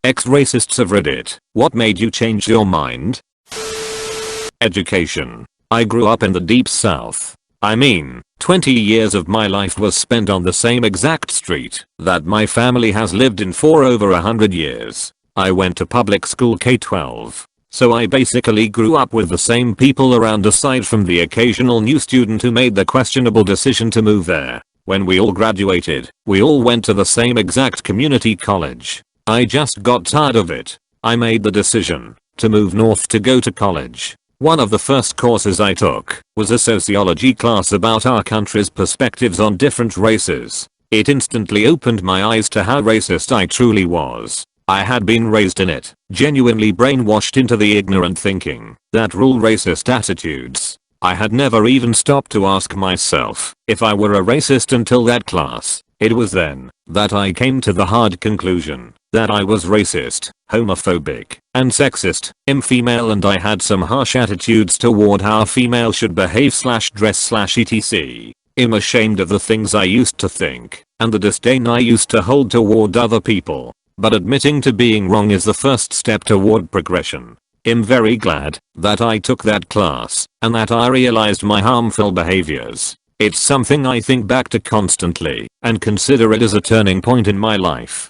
Ex-racists of Reddit, what made you change your mind? Education. I grew up in the deep south. I mean, 20 years of my life was spent on the same exact street that my family has lived in for over 100 years. I went to public school K-12. So I basically grew up with the same people around aside from the occasional new student who made the questionable decision to move there. When we all graduated, we all went to the same exact community college. I just got tired of it. I made the decision to move north to go to college. One of the first courses I took was a sociology class about our country's perspectives on different races. It instantly opened my eyes to how racist I truly was. I had been raised in it, genuinely brainwashed into the ignorant thinking that rule racist attitudes. I had never even stopped to ask myself if I were a racist until that class. It was then that I came to the hard conclusion that I was racist, homophobic, and sexist. I'm female and I had some harsh attitudes toward how a female should behave / dress / etc. I'm ashamed of the things I used to think and the disdain I used to hold toward other people. But admitting to being wrong is the first step toward progression. I'm very glad that I took that class and that I realized my harmful behaviors. It's something I think back to constantly and consider it as a turning point in my life.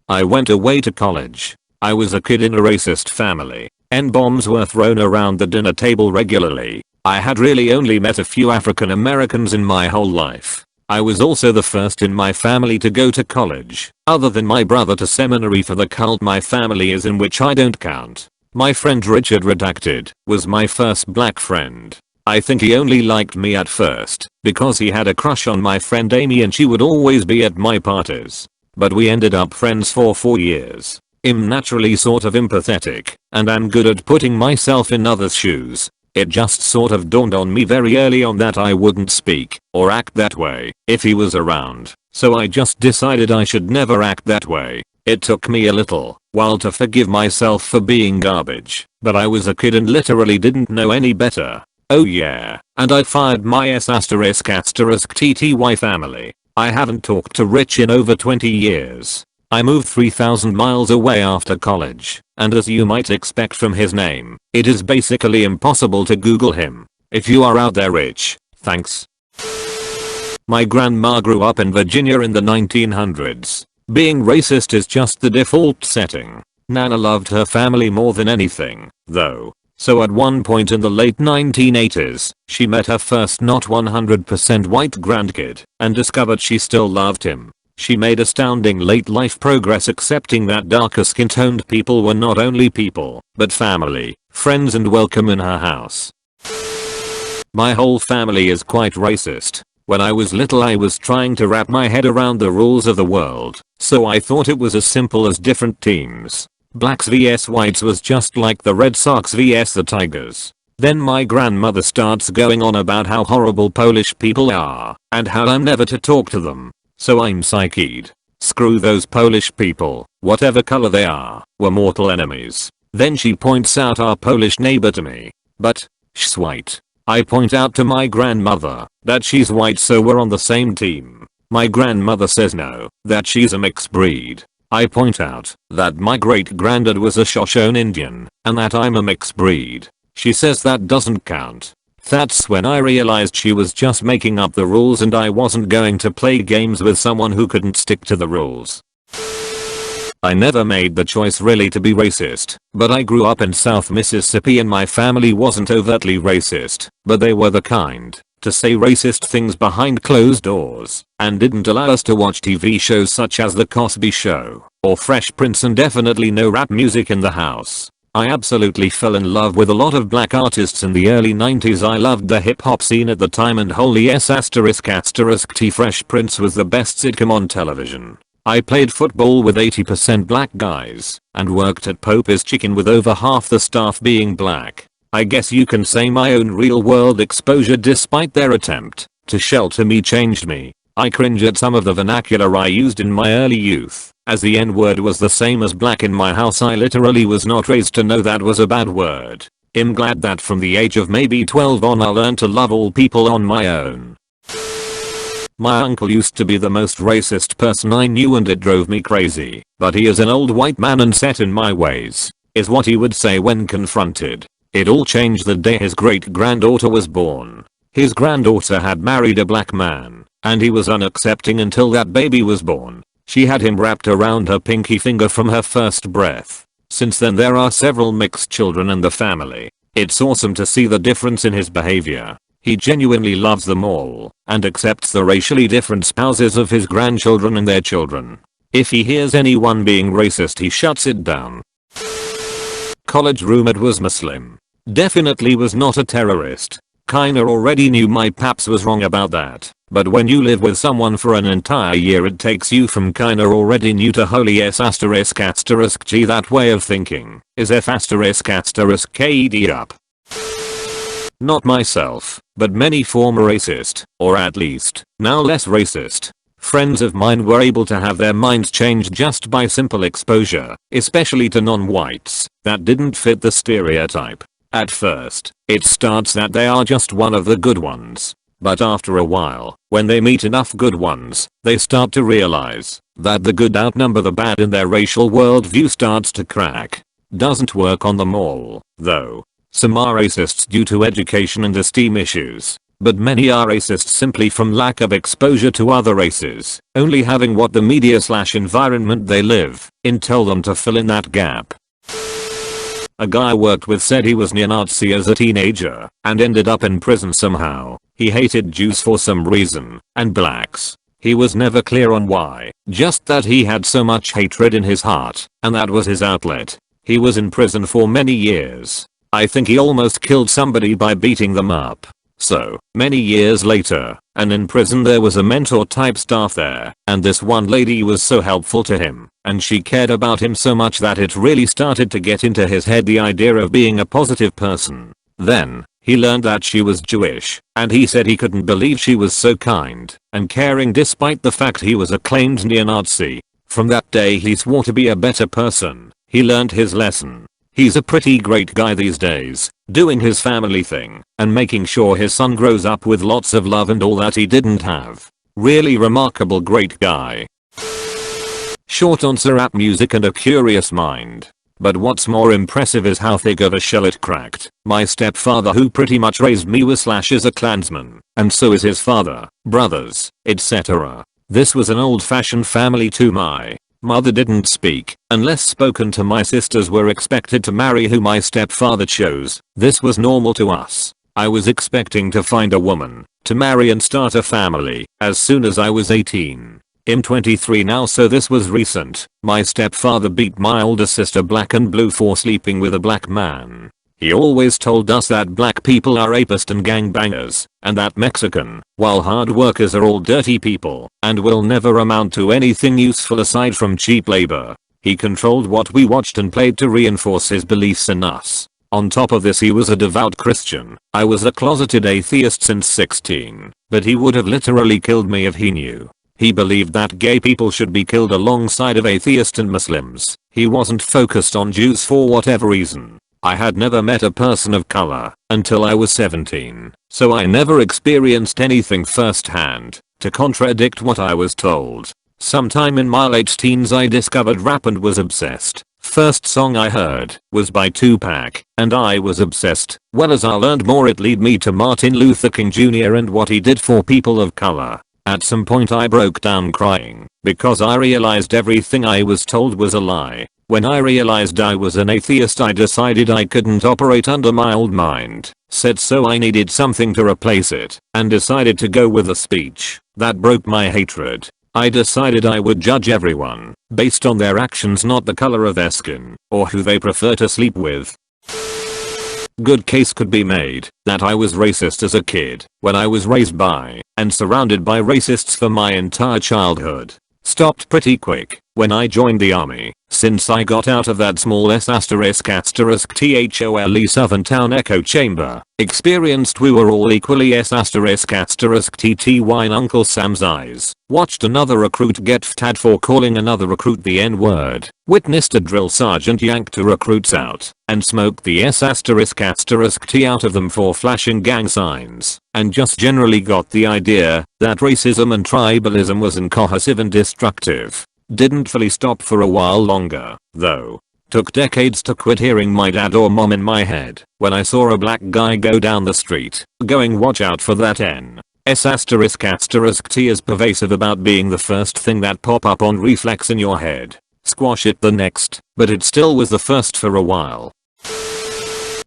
I went away to college. I was a kid in a racist family. N-bombs were thrown around the dinner table regularly. I had really only met a few African Americans in my whole life. I was also the first in my family to go to college, other than my brother to seminary for the cult my family is in, which I don't count. My friend Richard Redacted was my first black friend. I think he only liked me at first because he had a crush on my friend Amy and she would always be at my parties. But we ended up friends for 4 years. I'm naturally sort of empathetic and I'm good at putting myself in others' shoes. It just sort of dawned on me very early on that I wouldn't speak or act that way if he was around, so I just decided I should never act that way. It took me a little while to forgive myself for being garbage, but I was a kid and literally didn't know any better. Oh yeah, and I fired my **TTY family. I haven't talked to Rich in over 20 years. I moved 3,000 miles away after college, and as you might expect from his name, it is basically impossible to Google him. If you are out there, Rich, thanks. My grandma grew up in Virginia in the 1900s. Being racist is just the default setting. Nana loved her family more than anything, though. So at one point in the late 1980s, she met her first not 100% white grandkid and discovered she still loved him. She made astounding late life progress accepting that darker skin toned people were not only people, but family, friends and welcome in her house. My whole family is quite racist. When I was little I was trying to wrap my head around the rules of the world, so I thought it was as simple as different teams. Blacks vs whites was just like the Red Sox vs the Tigers. Then my grandmother starts going on about how horrible Polish people are, and how I'm never to talk to them. So I'm psyched. Screw those Polish people, whatever color they are, we're mortal enemies. Then she points out our Polish neighbor to me. But, she's white. I point out to my grandmother that she's white so we're on the same team. My grandmother says no, that she's a mixed breed. I point out that my great granddad was a Shoshone Indian, and that I'm a mixed breed. She says that doesn't count. That's when I realized she was just making up the rules and I wasn't going to play games with someone who couldn't stick to the rules. I never made the choice really to be racist, but I grew up in South Mississippi and my family wasn't overtly racist, but they were the kind to say racist things behind closed doors and didn't allow us to watch TV shows such as The Cosby Show or Fresh Prince and definitely no rap music in the house. I absolutely fell in love with a lot of black artists in the early 90s. I loved the hip hop scene at the time and holy yes **T Fresh Prince was the best sitcom on television. I played football with 80% black guys and worked at Pope's Chicken with over half the staff being black. I guess you can say my own real world exposure despite their attempt to shelter me changed me. I cringe at some of the vernacular I used in my early youth, as the N-word was the same as black in my house. I literally was not raised to know that was a bad word. I'm glad that from the age of maybe 12 on I learned to love all people on my own. My uncle used to be the most racist person I knew and it drove me crazy, but he is an old white man and set in my ways, is what he would say when confronted. It all changed the day his great-granddaughter was born. His granddaughter had married a black man, and he was unaccepting until that baby was born. She had him wrapped around her pinky finger from her first breath. Since then there are several mixed children in the family. It's awesome to see the difference in his behavior. He genuinely loves them all, and accepts the racially different spouses of his grandchildren and their children. If he hears anyone being racist he shuts it down. College roommate was Muslim. Definitely was not a terrorist. Kinda already knew my paps was wrong about that. But when you live with someone for an entire year it takes you from kinda already knew to holy s asterisk asterisk g. That way of thinking is f asterisk asterisk ked up. Not myself, but many former racist, or at least, now less racist, friends of mine were able to have their minds changed just by simple exposure, especially to non-whites, that didn't fit the stereotype. At first, it starts that they are just one of the good ones. But after a while, when they meet enough good ones, they start to realize that the good outnumber the bad and their racial worldview starts to crack. Doesn't work on them all, though. Some are racists due to education and esteem issues, but many are racist simply from lack of exposure to other races, only having what the media/environment they live in tell them to fill in that gap. A guy I worked with said he was neo-Nazi as a teenager and ended up in prison somehow. He hated Jews for some reason, and blacks. He was never clear on why, just that he had so much hatred in his heart, and that was his outlet. He was in prison for many years. I think he almost killed somebody by beating them up. So, many years later, and in prison there was a mentor type staff there, and this one lady was so helpful to him, and she cared about him so much that it really started to get into his head the idea of being a positive person. Then, he learned that she was Jewish, and he said he couldn't believe she was so kind and caring despite the fact he was a claimed neo-Nazi. From that day he swore to be a better person. He learned his lesson. He's a pretty great guy these days, doing his family thing and making sure his son grows up with lots of love and all that he didn't have. Really remarkable great guy. Short answer: rap music and a curious mind. But what's more impressive is how thick of a shell it cracked. My stepfather, who pretty much raised me, was is a Klansman, and so is his father, brothers, etc. This was an old-fashioned family too. My mother didn't speak, unless spoken to. My sisters were expected to marry who my stepfather chose. This was normal to us. I was expecting to find a woman to marry and start a family as soon as I was 18. I'm 23 now, so this was recent. My stepfather beat my older sister black and blue for sleeping with a black man. He always told us that black people are rapists and gangbangers, and that Mexican, while hard workers, are all dirty people and will never amount to anything useful aside from cheap labor. He controlled what we watched and played to reinforce his beliefs in us. On top of this, he was a devout Christian. I was a closeted atheist since 16, but he would have literally killed me if he knew. He believed that gay people should be killed alongside of atheists and Muslims. He wasn't focused on Jews for whatever reason. I had never met a person of color until I was 17, so I never experienced anything firsthand to contradict what I was told. Sometime in my late teens I discovered rap and was obsessed. First song I heard was by Tupac, and I was obsessed. Well, as I learned more, it led me to Martin Luther King Jr. and what he did for people of color. At some point I broke down crying because I realized everything I was told was a lie. When I realized I was an atheist, I decided I couldn't operate under my old mind. Said so I needed something to replace it, and decided to go with a speech that broke my hatred. I decided I would judge everyone based on their actions, not the color of their skin or who they prefer to sleep with. Good case could be made that I was racist as a kid when I was raised by and surrounded by racists for my entire childhood. Stopped pretty quick when I joined the army. Since I got out of that small *****THOLE southern town echo chamber, experienced we were all equally ****TTY in Uncle Sam's eyes, watched another recruit get ftad for calling another recruit the N-word, witnessed a drill sergeant yank two recruits out, and smoked the ****T out of them for flashing gang signs, and just generally got the idea that racism and tribalism was incohesive and destructive. Didn't fully stop for a while longer, though. Took decades to quit hearing my dad or mom in my head when I saw a black guy go down the street, going watch out for that N. ****T is pervasive about being the first thing that pop up on reflex in your head. Squash it the next, but it still was the first for a while.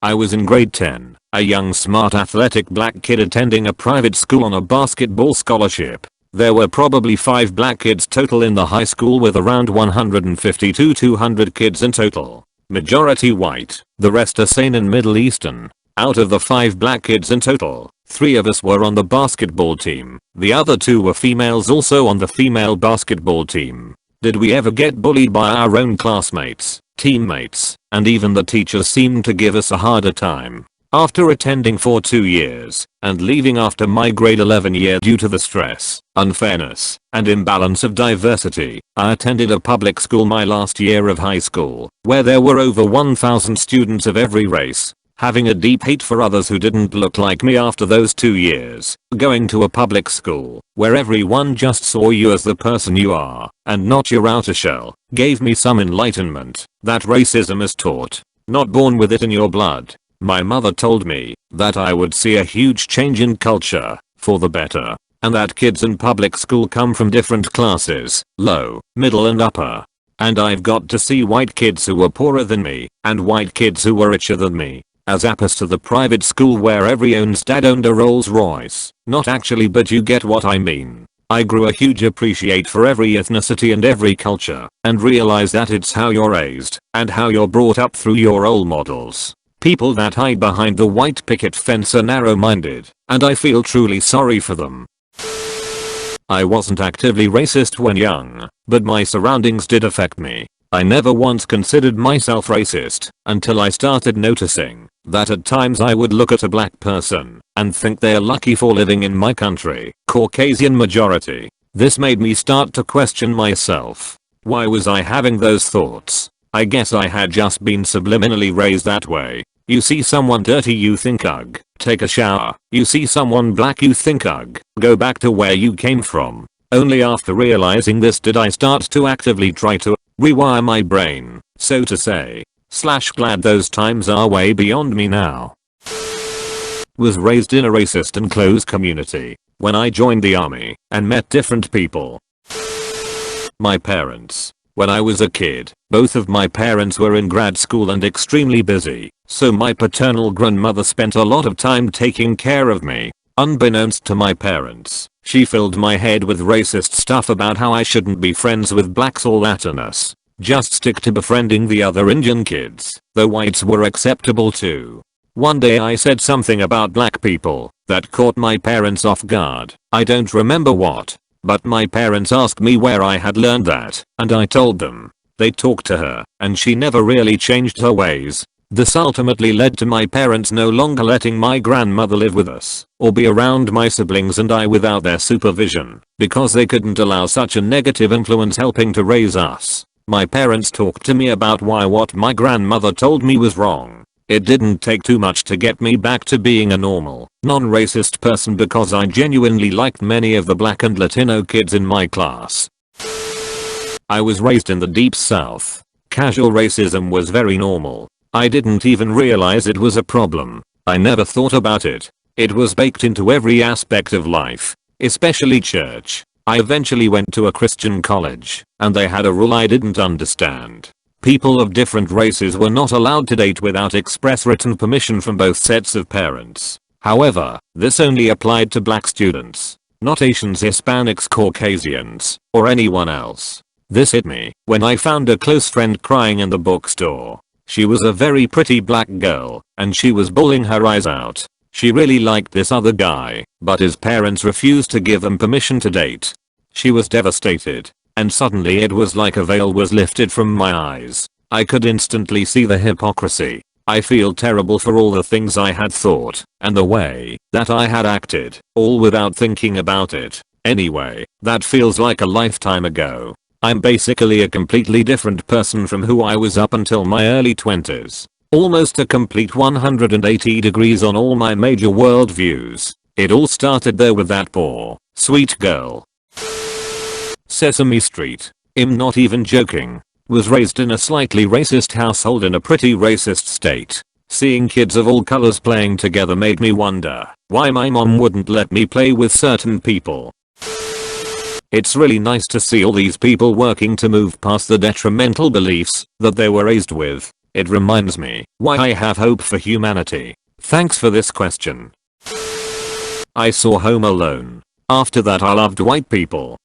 I was in grade 10, a young smart athletic black kid attending a private school on a basketball scholarship. There were probably 5 black kids total in the high school with around 150 to 200 kids in total. Majority white, the rest Assyrian and Middle Eastern. Out of the 5 black kids in total, 3 of us were on the basketball team. The other 2 were females also on the female basketball team. Did we ever get bullied by our own classmates, teammates, and even the teachers seemed to give us a harder time? After attending for 2 years and leaving after my grade 11 year due to the stress, unfairness, and imbalance of diversity, I attended a public school my last year of high school, where there were over 1,000 students of every race. Having a deep hate for others who didn't look like me after those 2 years, going to a public school where everyone just saw you as the person you are and not your outer shell, gave me some enlightenment that racism is taught, not born with it in your blood. My mother told me that I would see a huge change in culture, for the better, and that kids in public school come from different classes, low, middle and upper. And I've got to see white kids who were poorer than me, and white kids who were richer than me, as opposed to the private school where every own's dad owned a Rolls Royce. Not actually, but you get what I mean. I grew a huge appreciate for every ethnicity and every culture, and realize that it's how you're raised, and how you're brought up through your role models. People that hide behind the white picket fence are narrow-minded, and I feel truly sorry for them. I wasn't actively racist when young, but my surroundings did affect me. I never once considered myself racist until I started noticing that at times I would look at a black person and think they're lucky for living in my country, Caucasian majority. This made me start to question myself. Why was I having those thoughts? I guess I had just been subliminally raised that way. You see someone dirty, you think ugh, take a shower. You see someone black, you think ugh, go back to where you came from. Only after realizing this did I start to actively try to rewire my brain, so to say. Glad those times are way beyond me now. Was raised in a racist and closed community. When I joined the army and met different people. My parents. When I was a kid, both of my parents were in grad school and extremely busy, so my paternal grandmother spent a lot of time taking care of me. Unbeknownst to my parents, she filled my head with racist stuff about how I shouldn't be friends with blacks or Latinos. Just stick to befriending the other Indian kids, though whites were acceptable too. One day I said something about black people that caught my parents off guard. I don't remember what. But my parents asked me where I had learned that, and I told them. They talked to her, and she never really changed her ways. This ultimately led to my parents no longer letting my grandmother live with us, or be around my siblings and I without their supervision, because they couldn't allow such a negative influence helping to raise us. My parents talked to me about why what my grandmother told me was wrong. It didn't take too much to get me back to being a normal, non-racist person because I genuinely liked many of the black and Latino kids in my class. I was raised in the deep south. Casual racism was very normal. I didn't even realize it was a problem. I never thought about it. It was baked into every aspect of life, especially church. I eventually went to a Christian college, and they had a rule I didn't understand. People of different races were not allowed to date without express written permission from both sets of parents. However, this only applied to black students, not Asians, Hispanics, Caucasians, or anyone else. This hit me when I found a close friend crying in the bookstore. She was a very pretty black girl, and she was bawling her eyes out. She really liked this other guy, but his parents refused to give them permission to date. She was devastated. and suddenly it was like a veil was lifted from my eyes. I could instantly see the hypocrisy. I feel terrible for all the things I had thought, and the way that I had acted, all without thinking about it. Anyway, that feels like a lifetime ago. I'm basically a completely different person from who I was up until my early 20s. Almost a complete 180 degrees on all my major worldviews. It all started there with that poor, sweet girl. Sesame Street. I'm not even joking. Was raised in a slightly racist household in a pretty racist state. Seeing kids of all colors playing together made me wonder why my mom wouldn't let me play with certain people. It's really nice to see all these people working to move past the detrimental beliefs that they were raised with. It reminds me why I have hope for humanity. Thanks for this question. I saw Home Alone. After that I loved white people.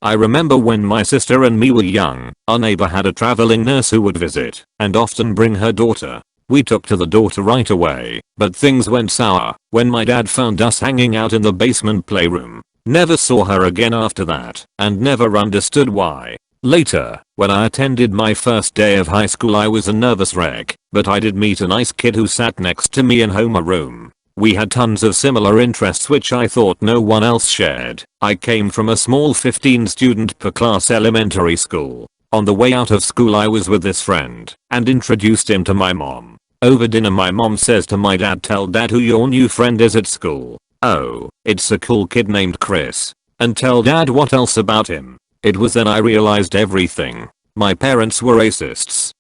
I remember when my sister and me were young, our neighbor had a traveling nurse who would visit and often bring her daughter. We took to the daughter right away, but things went sour when my dad found us hanging out in the basement playroom. Never saw her again after that and never understood why. Later, when I attended my first day of high school I was a nervous wreck, but I did meet a nice kid who sat next to me in homeroom. We had tons of similar interests which I thought no one else shared. I came from a small 15 student per class elementary school. On the way out of school I was with this friend and introduced him to my mom. Over dinner my mom says to my dad, "Tell dad who your new friend is at school. Oh, it's a cool kid named Chris. And tell dad what else about him." It was then I realized everything. My parents were racists.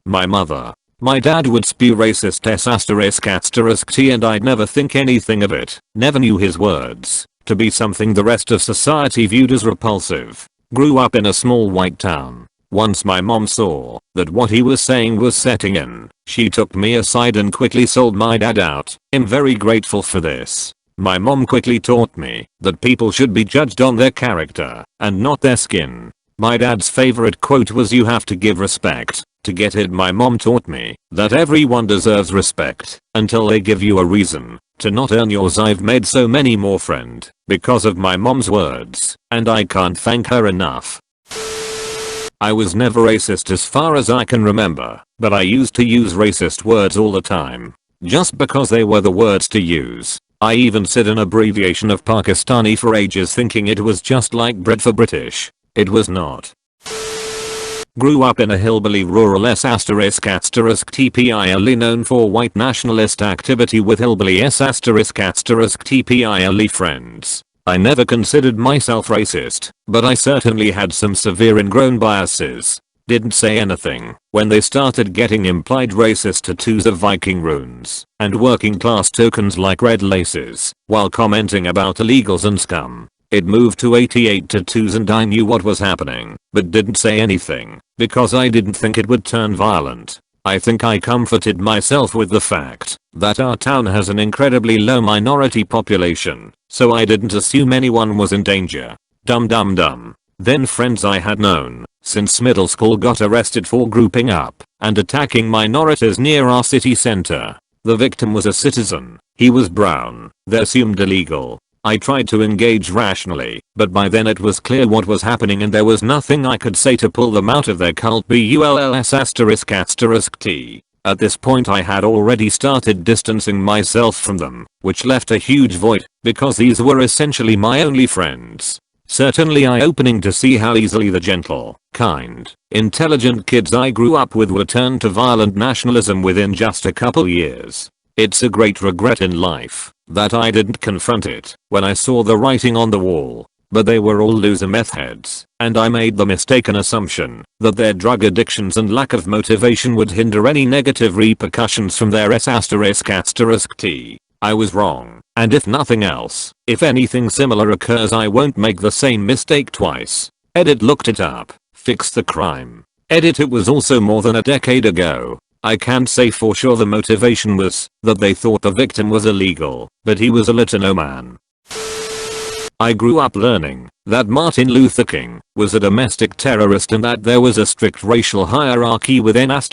My mother. My dad would spew racist ***t and I'd never think anything of it. Never knew his words to be something the rest of society viewed as repulsive. Grew up in a small white town. Once my mom saw that what he was saying was setting in, she took me aside and quickly sold my dad out. I'm very grateful for this. My mom quickly taught me that people should be judged on their character and not their skin. My dad's favorite quote was, "You have to give respect to get it." My mom taught me that everyone deserves respect until they give you a reason to not earn yours. I've made so many more friends because of my mom's words, and I can't thank her enough. I was never racist as far as I can remember, but I used to use racist words all the time, just because they were the words to use. I even said an abbreviation of Pakistani for ages thinking it was just like Brit for British. It was not. Grew up in a hillbilly rural ***tpile known for white nationalist activity with hillbilly ***tpile friends. I never considered myself racist, but I certainly had some severe ingrown biases. Didn't say anything when they started getting implied racist tattoos of Viking runes and working class tokens like red laces while commenting about illegals and scum. It moved to 88 tattoos and I knew what was happening, but didn't say anything because I didn't think it would turn violent. I think I comforted myself with the fact that our town has an incredibly low minority population, so I didn't assume anyone was in danger. Dum dum dum. Then friends I had known since middle school got arrested for grouping up and attacking minorities near our city center. The victim was a citizen. He was brown. They assumed illegal. I tried to engage rationally, but by then it was clear what was happening and there was nothing I could say to pull them out of their cult. BULLS****T. At this point I had already started distancing myself from them, which left a huge void, because these were essentially my only friends. Certainly eye-opening to see how easily the gentle, kind, intelligent kids I grew up with were turned to violent nationalism within just a couple years. It's a great regret in life that I didn't confront it when I saw the writing on the wall, but they were all loser meth heads, and I made the mistaken assumption that their drug addictions and lack of motivation would hinder any negative repercussions from their ***T. I was wrong, and if nothing else, if anything similar occurs I won't make the same mistake twice. Edit looked it up, fix the crime. Edit it was also more than a decade ago. I can't say for sure the motivation was that they thought the victim was illegal, but he was a Latino man. I grew up learning that Martin Luther King was a domestic terrorist and that there was a strict racial hierarchy within ***S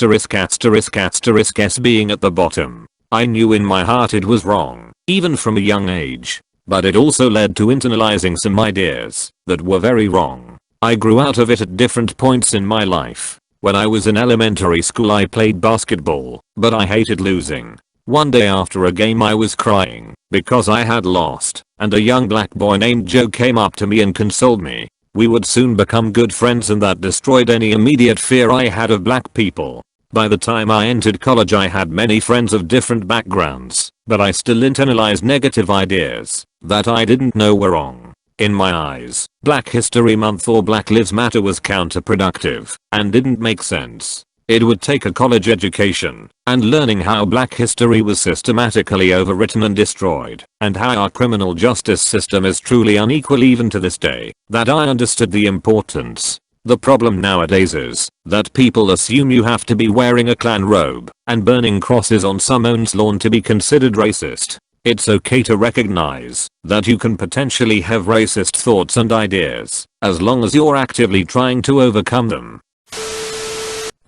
being at the bottom. I knew in my heart it was wrong, even from a young age. but it also led to internalizing some ideas that were very wrong. I grew out of it at different points in my life. When I was in elementary school I played basketball, but I hated losing. One day after a game I was crying because I had lost, and a young black boy named Joe came up to me and consoled me. We would soon become good friends and that destroyed any immediate fear I had of black people. By the time I entered college I had many friends of different backgrounds, but I still internalized negative ideas that I didn't know were wrong. In my eyes, Black History Month or Black Lives Matter was counterproductive and didn't make sense. It would take a college education and learning how black history was systematically overwritten and destroyed, and how our criminal justice system is truly unequal even to this day, that I understood the importance. The problem nowadays is that people assume you have to be wearing a Klan robe and burning crosses on someone's lawn to be considered racist. It's okay to recognize that you can potentially have racist thoughts and ideas, as long as you're actively trying to overcome them.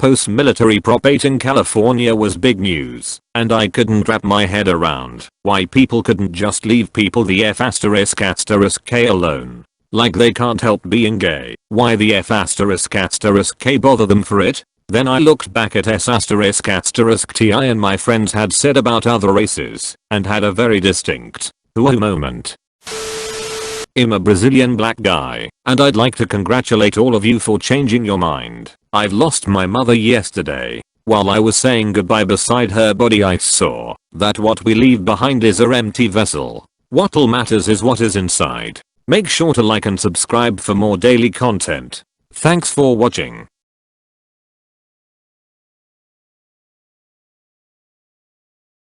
Post-military Prop 8 in California was big news, and I couldn't wrap my head around why people couldn't just leave people the F***K alone. Like they can't help being gay, why the F***K bother them for it? Then I looked back at S***Ti and my friends had said about other races, and had a very distinct whoa moment. I'm a Brazilian black guy, and I'd like to congratulate all of you for changing your mind. I've lost my mother yesterday. While I was saying goodbye beside her body I saw that what we leave behind is a empty vessel. What all matters is what is inside. Make sure to like and subscribe for more daily content. Thanks for watching.